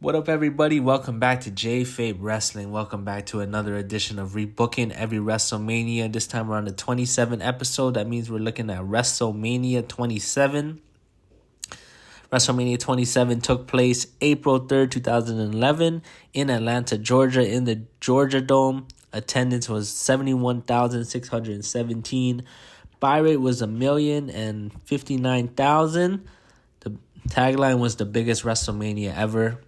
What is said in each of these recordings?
What up, everybody? Welcome back to Jayfabe Wrestling. Welcome back to another edition of Rebooking Every WrestleMania. This time we're on the 27th episode. That means we're looking at WrestleMania 27. WrestleMania 27 took place April 3rd, 2011 in Atlanta, Georgia, in the Georgia Dome. Attendance was 71,617. Buy rate was 1,059,000. The tagline was the biggest WrestleMania ever.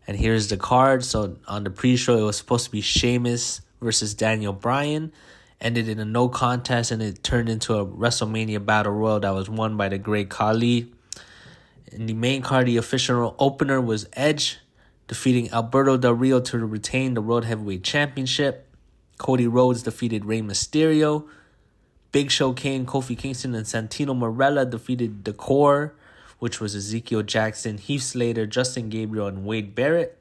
And here's the card. So on the pre-show, it was supposed to be Sheamus versus Daniel Bryan. Ended in a no contest, and it turned into a WrestleMania Battle Royal that was won by the Great Khali. In the main card, the official opener was Edge, defeating Alberto Del Rio to retain the World Heavyweight Championship. Cody Rhodes defeated Rey Mysterio. Big Show Kane, Kofi Kingston, and Santino Marella defeated The Core, which was Ezekiel Jackson, Heath Slater, Justin Gabriel, and Wade Barrett.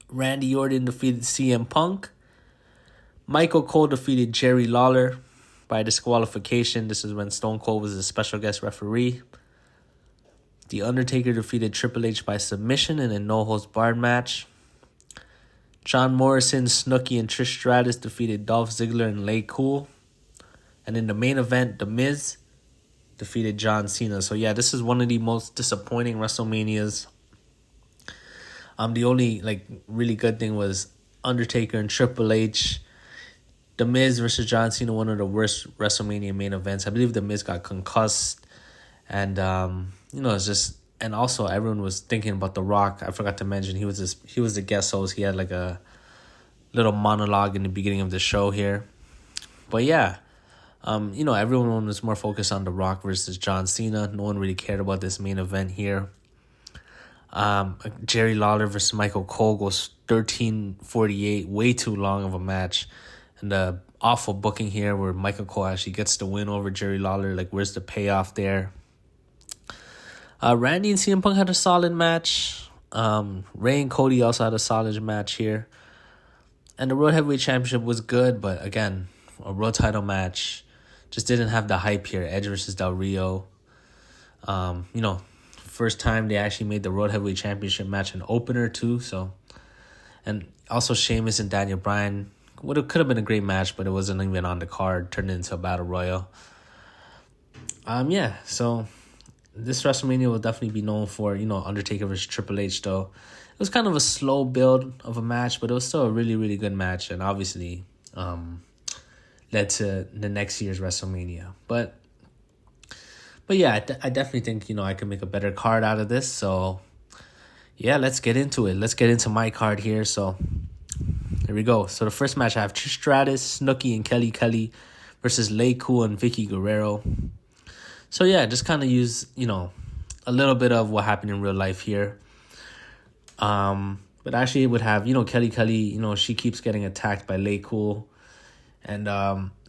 Randy Orton defeated CM Punk. Michael Cole defeated Jerry Lawler by disqualification. This is when Stone Cold was a special guest referee. The Undertaker defeated Triple H by submission in a no-holds-barred match. John Morrison, Snooki, and Trish Stratus defeated Dolph Ziggler and LayCool. And in the main event, The Miz defeated John Cena. So yeah, this is one of the most disappointing WrestleManias. The only really good thing was Undertaker and Triple H. The Miz versus John Cena, one of the worst WrestleMania main events. I believe The Miz got concussed, and it's just, and also everyone was thinking about The Rock. I forgot to mention he was the guest host. He had like a little monologue in the beginning of the show here, but yeah. Everyone was more focused on The Rock versus John Cena. No one really cared about this main event here. Jerry Lawler versus Michael Cole goes 13:48, way too long of a match. And the awful booking here where Michael Cole actually gets the win over Jerry Lawler. Where's the payoff there? Randy and CM Punk had a solid match. Ray and Cody also had a solid match here. And the World Heavyweight Championship was good, but again, a world title match just didn't have the hype here. Edge versus Del Rio. First time they actually made the World Heavyweight Championship match an opener too. So, and also Sheamus and Daniel Bryan could have been a great match, but it wasn't even on the card. Turned into a battle royal. So this WrestleMania will definitely be known for Undertaker versus Triple H. Though it was kind of a slow build of a match, but it was still a really, really good match, and obviously led to the next year's WrestleMania. But yeah, I definitely think, I can make a better card out of this. So, yeah, let's get into it. Let's get into my card here. So, here we go. So, the first match, I have Trish Stratus, Snooki, and Kelly versus LayCool and Vickie Guerrero. So, yeah, just kind of use, a little bit of what happened in real life here. But actually, it would have, Kelly, she keeps getting attacked by LayCool. And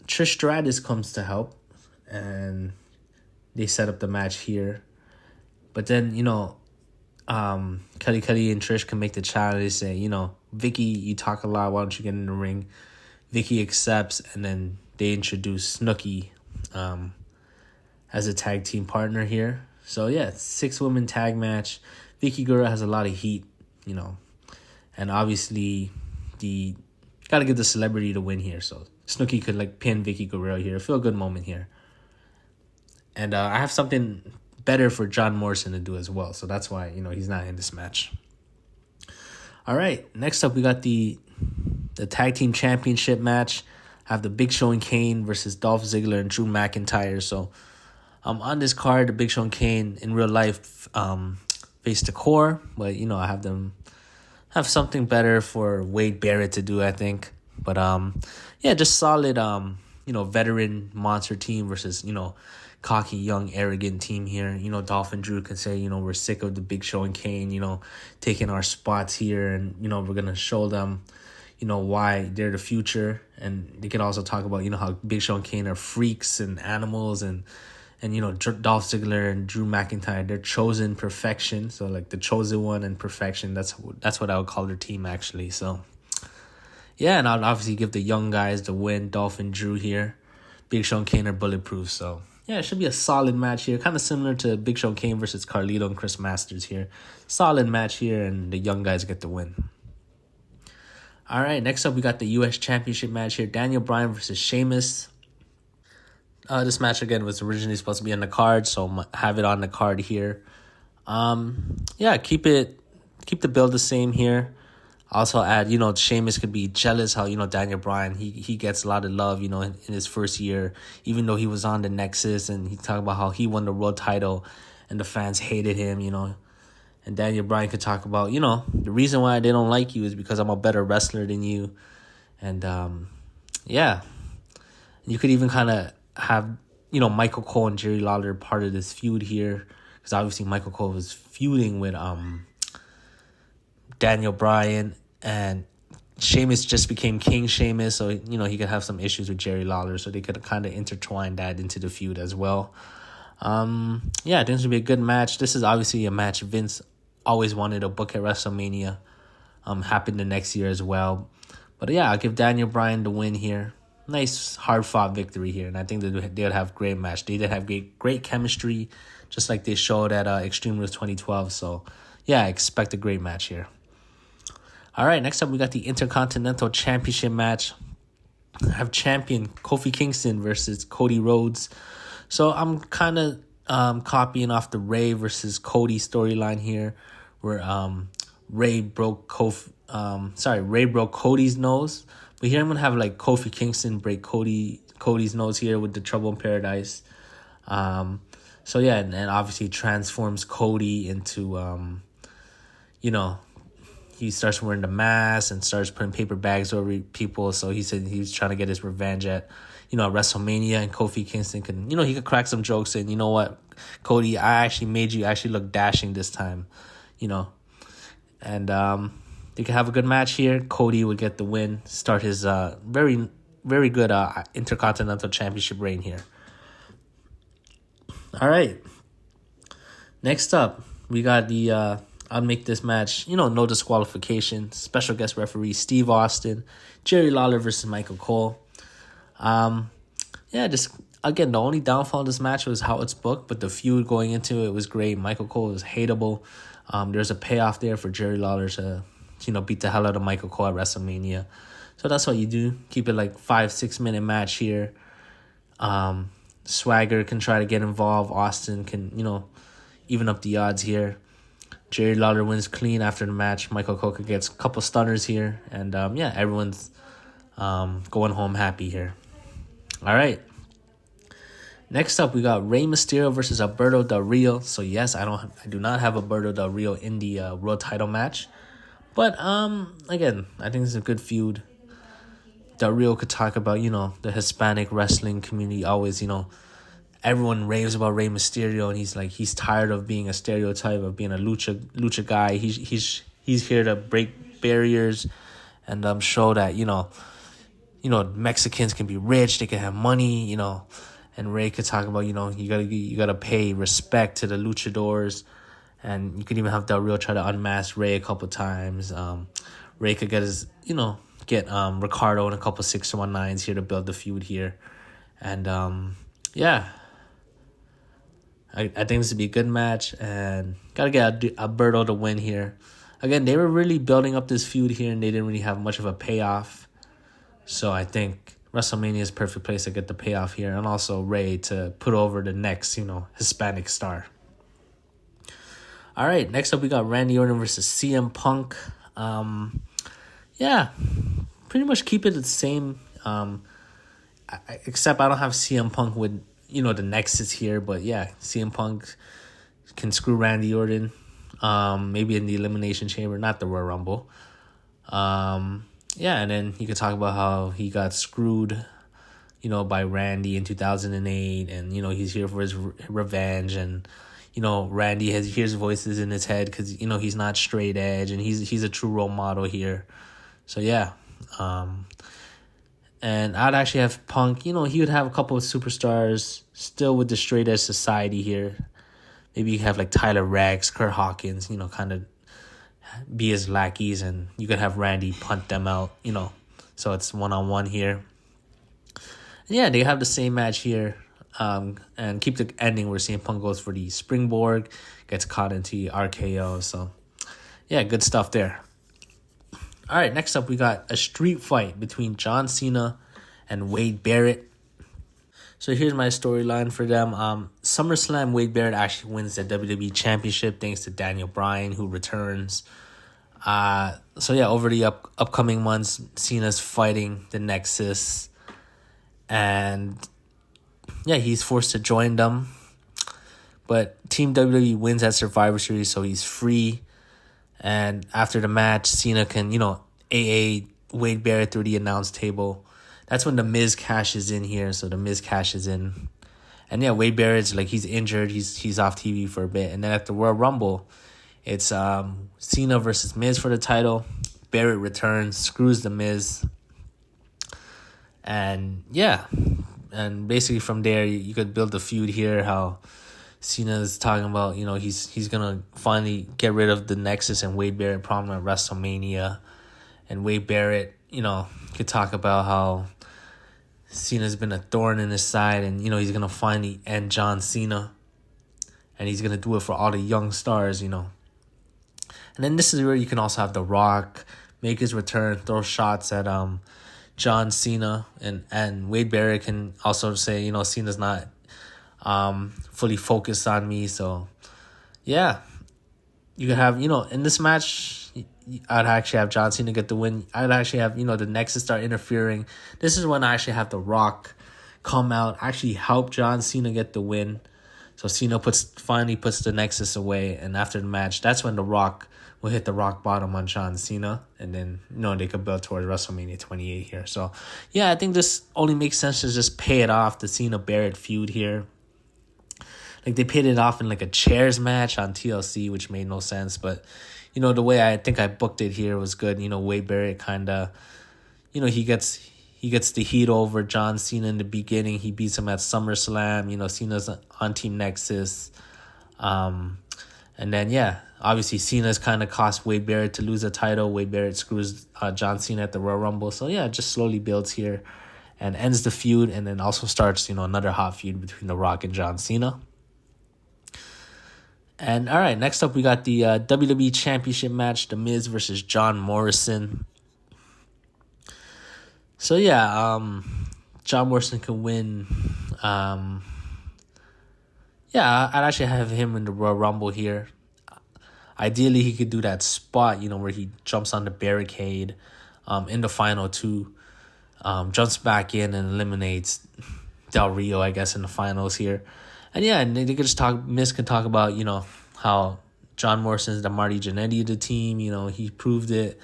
Trish Stratus comes to help, and they set up the match here. But then, Kelly and Trish can make the challenge. They say, Vickie, you talk a lot. Why don't you get in the ring? Vickie accepts, and then they introduce Snooki as a tag team partner here. So, yeah, 6-woman tag match. Vickie Guerrero has a lot of heat, and obviously got to give the celebrity the win here. So Snooki could pin Vickie Guerrero here. Feel a good moment here. And I have something better for John Morrison to do as well. So that's why, he's not in this match. All right. Next up, we got the tag team championship match. I have the Big Show and Kane versus Dolph Ziggler and Drew McIntyre. So on this card, the Big Show and Kane in real life face the Core. But, I have something better for Wade Barrett to do, I think. But, just solid, veteran monster team versus, cocky, young, arrogant team here. Dolph and Drew can say, we're sick of the Big Show and Kane, taking our spots here. And, we're going to show them, why they're the future. And they can also talk about, how Big Show and Kane are freaks and animals. And Dolph Ziggler and Drew McIntyre, they're chosen perfection. So, the chosen one and perfection, that's what I would call their team, actually. So, yeah, and I'll obviously give the young guys the win, Dolph and Drew here. Big Show and Kane are bulletproof, so yeah, it should be a solid match here. Kind of similar to Big Show Kane versus Carlito and Chris Masters here. Solid match here, and the young guys get the win. All right, next up we got the U.S. Championship match here. Daniel Bryan versus Sheamus. This match, again, was originally supposed to be on the card, so have it on the card here. Yeah, keep the build the same here. Also add, Sheamus could be jealous how, Daniel Bryan, he gets a lot of love, in his first year, even though he was on the Nexus, and he talked about how he won the world title and the fans hated him, And Daniel Bryan could talk about, the reason why they don't like you is because I'm a better wrestler than you. And, yeah. You could even kind of have, Michael Cole and Jerry Lawler part of this feud here. Because obviously Michael Cole was feuding with Daniel Bryan. And Sheamus just became King Sheamus. So, he could have some issues with Jerry Lawler. So they could kind of intertwine that into the feud as well. Yeah, I think this would be a good match. This is obviously a match Vince always wanted to book at WrestleMania. Happened the next year as well. But yeah, I'll give Daniel Bryan the win here. Nice, hard-fought victory here. And I think that they would have a great match. They did have great chemistry, just like they showed at Extreme Rules 2012. So, yeah, I expect a great match here. All right, next up, we got the Intercontinental Championship match. I have champion Kofi Kingston versus Cody Rhodes. So, I'm kind of copying off the Ray versus Cody storyline here, where Ray broke Cody's nose. But here I'm gonna have like Kofi Kingston break Cody's nose here with the Trouble in Paradise. So yeah, and obviously transforms Cody into he starts wearing the mask and starts putting paper bags over people. So he said he was trying to get his revenge at WrestleMania, and Kofi Kingston can he could crack some jokes and, you know what, Cody, I actually made you actually look dashing this time, and they could have a good match here. Cody would get the win, start his very, very good Intercontinental Championship reign here. All right. Next up, we got the, I'll make this match, no disqualification. Special guest referee Steve Austin, Jerry Lawler versus Michael Cole. Yeah, just, again, the only downfall of this match was how it's booked, but the feud going into it was great. Michael Cole was hateable. There's a payoff there for Jerry Lawler to beat the hell out of Michael Cole at WrestleMania. So that's what you do. Keep it like 5-6 minute match here. Swagger can try to get involved. Austin can, even up the odds here. Jerry Lawler wins clean after the match. Michael Cole gets a couple stunners here. And, yeah, everyone's going home happy here. All right. Next up, we got Rey Mysterio versus Alberto Del Rio. So, yes, I do not have Alberto Del Rio in the world title match. But, again, I think it's a good feud. Del Rio could talk about, the Hispanic wrestling community always, everyone raves about Rey Mysterio, and he's tired of being a stereotype of being a lucha guy. He's here to break barriers and show that, Mexicans can be rich, they can have money, and Rey could talk about, you gotta pay respect to the luchadors. And you could even have Del Rio try to unmask Rey a couple times. Rey could get Ricardo and a couple 619s here to build the feud here. And, yeah. I think this would be a good match. And got to get Alberto to win here. Again, they were really building up this feud here, and they didn't really have much of a payoff. So I think WrestleMania is a perfect place to get the payoff here. And also Rey to put over the next, Hispanic star. All right, next up we got Randy Orton versus CM Punk. Yeah, pretty much keep it the same. Except I don't have CM Punk with, the Nexus here. But yeah, CM Punk can screw Randy Orton. Maybe in the Elimination Chamber, not the Royal Rumble. Yeah, and then you could talk about how he got screwed, by Randy in 2008. And, he's here for his revenge. And, Randy hears voices in his head because, he's not straight edge. And he's a true role model here. So, yeah. And I'd actually have Punk, he would have a couple of superstars still with the straight edge society here. Maybe you have like Tyler Rex, Kurt Hawkins, kind of be his lackeys, and you could have Randy punt them out, so it's 1-on-1 here. And yeah, they have the same match here. and keep the ending where CM Punk goes for the springboard, gets caught into RKO. So, yeah, good stuff there. All right, next up we got a street fight between John Cena and Wade Barrett. So here's my storyline for them. SummerSlam, Wade Barrett actually wins the WWE Championship thanks to Daniel Bryan, who returns. Over the upcoming months, Cena's fighting the Nexus. And, yeah, he's forced to join them. But Team WWE wins at Survivor Series, so he's free. And after the match, Cena can, AA Wade Barrett through the announce table. That's when The Miz cashes in here. So The Miz cashes in. And yeah, Wade Barrett's he's injured. He's off TV for a bit. And then at the Royal Rumble, it's Cena versus Miz for the title. Barrett returns, screws The Miz. And yeah. And basically from there, you could build a feud here. How Cena's talking about, he's going to finally get rid of the Nexus and Wade Barrett problem at WrestleMania. And Wade Barrett, could talk about how Cena's been a thorn in his side and, he's going to finally end John Cena. And he's going to do it for all the young stars, And then this is where you can also have The Rock make his return, throw shots at John Cena. And Wade Barrett can also say, Cena's not fully focused on me. So, yeah. You could have, in this match, I'd actually have John Cena get the win. I'd actually have, the Nexus start interfering. This is when I actually have The Rock come out, actually help John Cena get the win. So Cena finally puts the Nexus away. And after the match, that's when The Rock will hit the rock bottom on John Cena. And then, they could build towards WrestleMania 28 here. So, yeah, I think this only makes sense to just pay it off, the Cena-Barrett feud here. They paid it off in a chairs match on TLC, which made no sense. But, the way I think I booked it here was good. Wade Barrett kind of, he gets the heat over John Cena in the beginning. He beats him at SummerSlam. Cena's on Team Nexus. And then, yeah, obviously Cena's kind of cost Wade Barrett to lose a title. Wade Barrett screws John Cena at the Royal Rumble. So, yeah, it just slowly builds here and ends the feud. And then also starts, another hot feud between The Rock and John Cena. And all right, next up we got the WWE Championship match, The Miz versus John Morrison. So yeah, John Morrison can win. I'd actually have him in the Royal Rumble here. Ideally, he could do that spot, where he jumps on the barricade in the final two, jumps back in and eliminates Del Rio, I guess, in the finals here. And yeah, they could just talk. Miz can talk about how John Morrison is the Marty Jannetty of the team. He proved it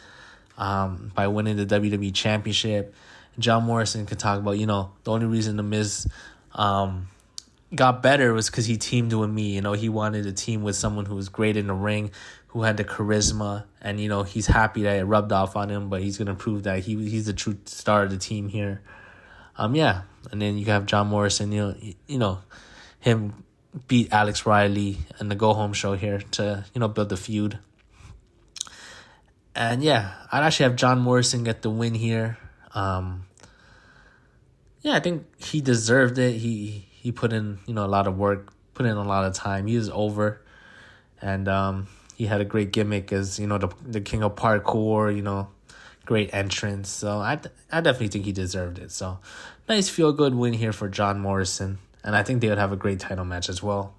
by winning the WWE Championship. John Morrison can talk about the only reason the Miz got better was because he teamed with me. He wanted to team with someone who was great in the ring, who had the charisma, and he's happy that it rubbed off on him. But he's gonna prove that he's the true star of the team here. And then you have John Morrison. Him beat Alex Riley in the Go Home show here to, build the feud. And yeah, I'd actually have John Morrison get the win here. I think he deserved it. He put in, a lot of work, put in a lot of time. He was over. And he had a great gimmick as, the king of parkour, great entrance. So I definitely think he deserved it. So nice feel-good win here for John Morrison. And I think they would have a great title match as well.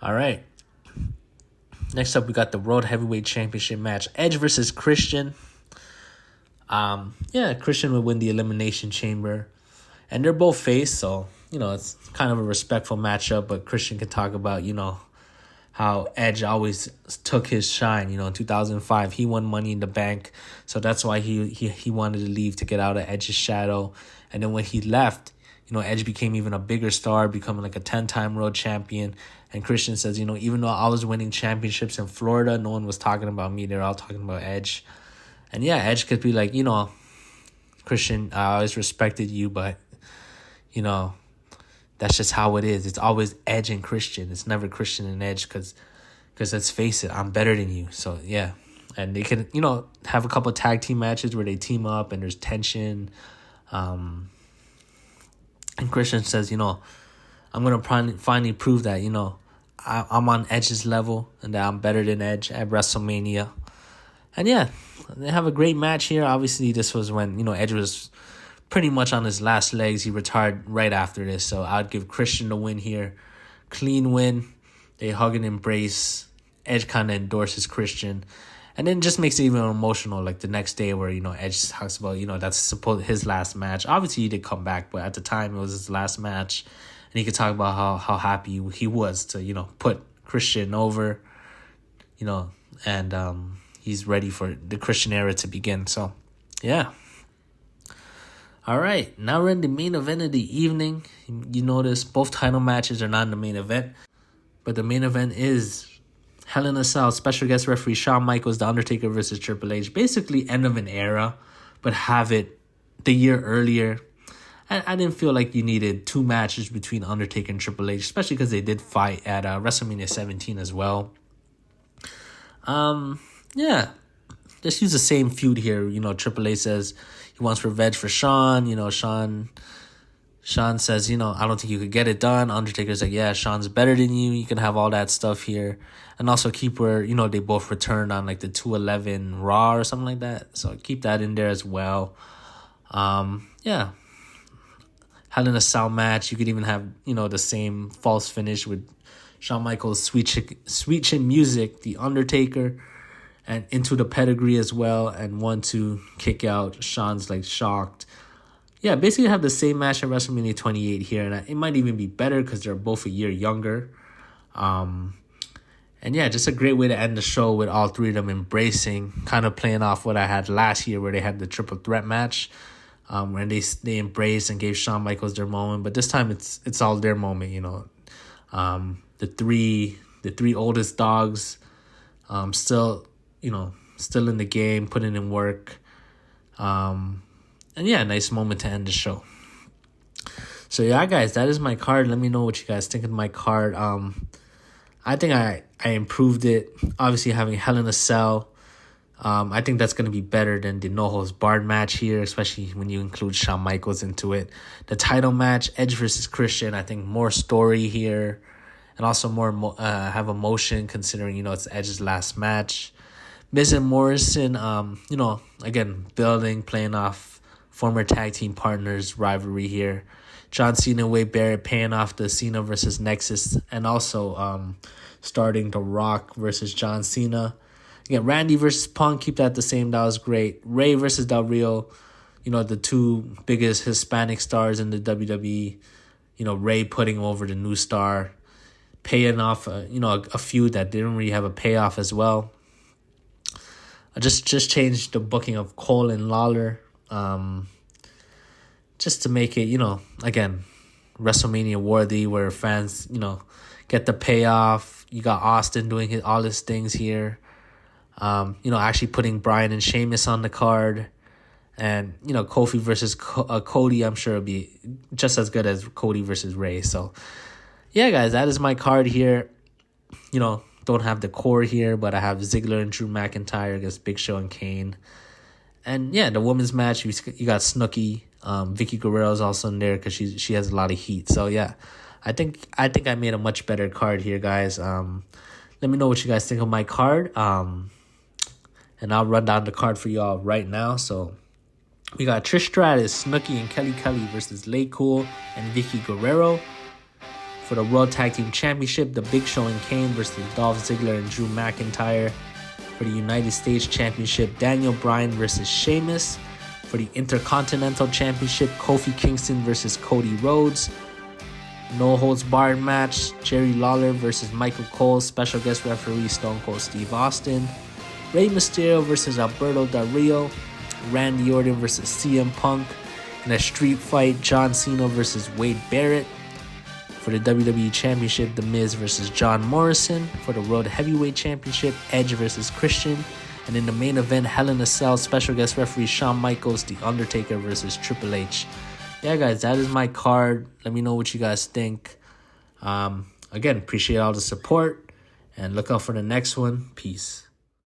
All right. Next up, we got the World Heavyweight Championship match. Edge versus Christian. Christian would win the Elimination Chamber. And they're both face, so, it's kind of a respectful matchup. But Christian can talk about, how Edge always took his shine. In 2005, he won Money in the Bank. So that's why he wanted to leave to get out of Edge's shadow. And then when he left, Edge became even a bigger star, becoming a 10-time world champion. And Christian says, even though I was winning championships in Florida, no one was talking about me. They're all talking about Edge. And yeah, Edge could be like, Christian, I always respected you, but, that's just how it is. It's always Edge and Christian. It's never Christian and Edge because let's face it, I'm better than you. So, yeah. And they can, have a couple of tag team matches where they team up and there's tension. And Christian says, I'm going to finally prove that, I'm on Edge's level and that I'm better than Edge at WrestleMania. And yeah, they have a great match here. Obviously, this was when, Edge was pretty much on his last legs. He retired right after this. So I'd give Christian the win here. Clean win. They hug and embrace. Edge kind of endorses Christian. And then just makes it even emotional, like the next day where, Edge talks about, that's supposed his last match. Obviously, he did come back, but at the time, it was his last match. And he could talk about how happy he was to, put Christian over, and he's ready for the Christian era to begin. So, yeah. All right, now we're in the main event of the evening. You notice both title matches are not in the main event, but the main event is Hell in a Cell, special guest referee Shawn Michaels, The Undertaker versus Triple H. Basically end of an era, but have it the year earlier. I didn't feel like you needed two matches between Undertaker and Triple H, especially because they did fight at WrestleMania 17 as well. Yeah, just use the same feud here. Triple H says he wants revenge for Shawn. Shawn says, I don't think you could get it done. Undertaker's like, yeah, Shawn's better than you. You can have all that stuff here. And also keep where, they both returned on like the 211 Raw or something like that. So keep that in there as well. Yeah. Hell in a Cell match. You could even have, the same false finish with Shawn Michaels' Sweet Chin Music, The Undertaker, and Into the Pedigree as well. And 1-2 kick out. Shawn's like shocked. Yeah, basically have the same match at WrestleMania 28 here. And it might even be better because they're both a year younger. And yeah, just a great way to end the show with all three of them embracing, kind of playing off what I had last year where they had the triple threat match. When they embraced and gave Shawn Michaels their moment, but this time it's all their moment, the three oldest dogs, still in the game, putting in work, and yeah, nice moment to end the show. So yeah, guys, that is my card. Let me know what you guys think of my card. I think I improved it. Obviously, having Hell in a Cell. I think that's going to be better than the No Holds Barred match here, especially when you include Shawn Michaels into it. The title match, Edge versus Christian, I think more story here and also more have emotion considering, it's Edge's last match. Miz and Morrison, again, building, playing off former tag team partners rivalry here. John Cena and Wade Barrett paying off the Cena versus Nexus and also starting The Rock versus John Cena. Again, Randy versus Punk, keep that the same. That was great. Ray versus Del Rio, the two biggest Hispanic stars in the WWE. Ray putting over the new star, paying off, a feud that didn't really have a payoff as well. I just changed the booking of Cole and Lawler, just to make it, again, WrestleMania worthy, where fans, get the payoff. You got Austin doing all his things here. Actually putting Bryan and Sheamus on the card. And, Kofi versus Cody, I'm sure it'll be just as good as Cody versus Ray. So, yeah, guys, that is my card here. Don't have the core here, but I have Ziggler and Drew McIntyre against Big Show and Kane. And, yeah, the women's match, you got Snooki. Vickie Guerrero is also in there because she has a lot of heat. So, yeah, I think I made a much better card here, guys. Let me know what you guys think of my card. And I'll run down the card for y'all right now. So we got Trish Stratus, Snooki, and Kelly versus LayCool and Vickie Guerrero. For the World Tag Team Championship, The Big Show and Kane versus Dolph Ziggler and Drew McIntyre. For the United States Championship, Daniel Bryan versus Sheamus. For the Intercontinental Championship, Kofi Kingston versus Cody Rhodes. No Holds Barred match, Jerry Lawler versus Michael Cole, special guest referee Stone Cold Steve Austin. Rey Mysterio versus Alberto Del Rio. Randy Orton versus CM Punk. In a street fight, John Cena versus Wade Barrett. For the WWE Championship, The Miz versus John Morrison. For the World Heavyweight Championship, Edge versus Christian. And in the main event, Hell in a Cell, special guest referee Shawn Michaels, The Undertaker versus Triple H. Yeah, guys, that is my card. Let me know what you guys think. Again, appreciate all the support. And look out for the next one. Peace.